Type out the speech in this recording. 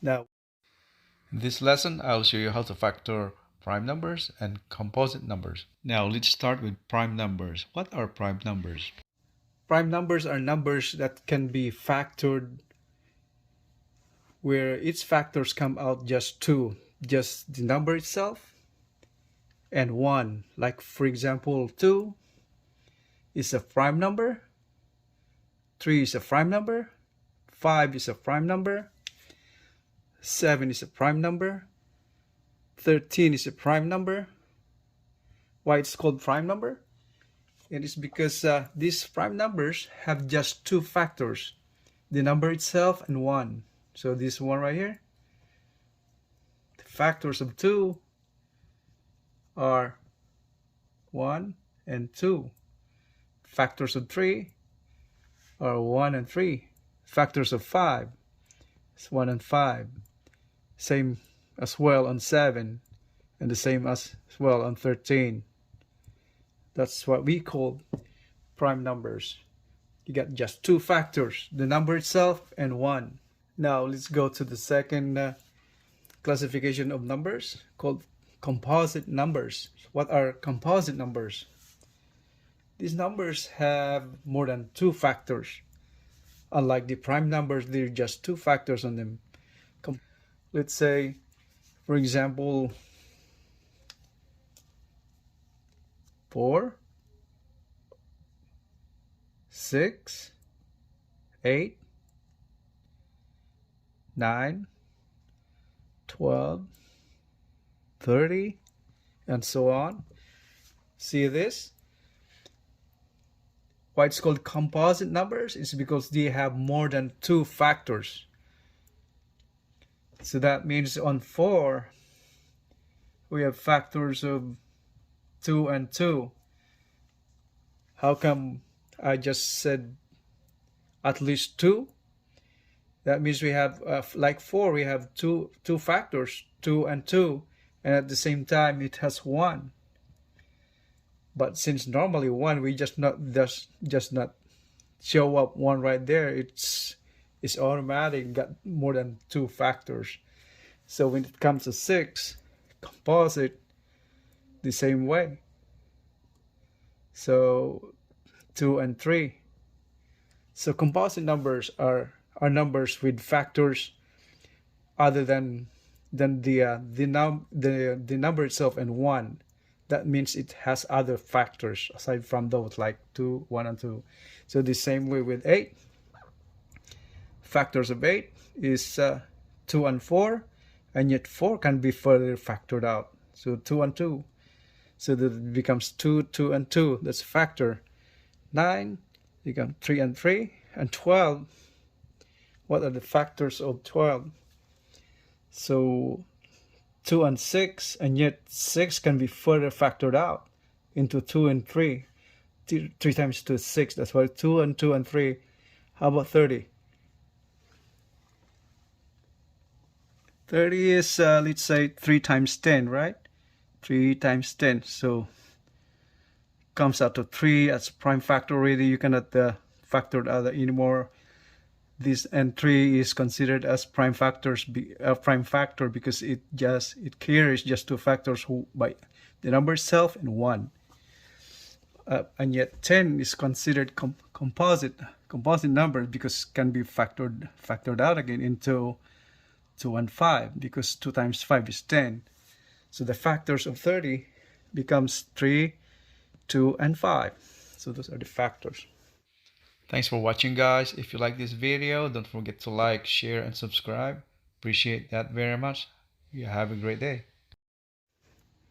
Now, In this lesson, I'll show you how to factor prime numbers and composite numbers. Now, let's start with prime numbers. What are prime numbers? prime numbers are numbers that can be factored where its factors come out just two, just the number itself and one. Like, for example, 2 is a prime number, 3 is a prime number, 5 is a prime number, 7 is a prime number, 13 is a prime number. Why it's called prime number? It is because these prime numbers have just two factors, the number itself and 1. So this one right here, the factors of 2 are 1 and 2. Factors of 3 are 1 and 3. Factors of 5 is 1 and 5. Same as well on 7, and the same as well on 13. That's what we call prime numbers. You got just two factors, the number itself and 1. Now let's go to the second classification of numbers called composite numbers. What are composite numbers? These numbers have more than two factors. Unlike the prime numbers, there are just two factors on them. Let's say, for example, 4, 6, 8, 9, 12, 30, and so on. See this? Why it's called composite numbers is because they have more than two factors. So that means on 4, we have factors of 2 and 2. How come I just said at least 2? That means we have, like 4, we have two factors, 2 and 2, and at the same time it has 1. But since normally 1, we just not show up 1 right there. It's automatic, got more than 2 factors. So when it comes to 6, composite, the same way. So 2 and 3. So composite numbers are numbers with factors other than the number itself and 1. That means it has other factors aside from those, like 2, 1, and 2. So the same way with 8. Factors of 8 is 2 and 4, and yet 4 can be further factored out. So 2 and 2. So that it becomes 2, 2, and 2. That's a factor. 9 becomes 3 and 3. And 12, what are the factors of 12? So 2 and 6, and yet 6 can be further factored out into 2 and 3. 3 times 2 is 6. That's why 2 and 2 and 3. How about 30? 30 is, let's say, 3 times 10, right? 3 times 10. So comes out to 3 as prime factor already. You cannot factor the other anymore. This and 3 is considered as prime factor because it carries just two factors by the number itself and 1. And yet 10 is considered composite number because it can be factored out again into 2 and 5, because 2 times 5 is 10. So the factors of 30 becomes 3, 2, and 5. So those are the factors. Thanks for watching, guys. If you like this video, don't forget to like, share, and subscribe. Appreciate that very much. You have a great day.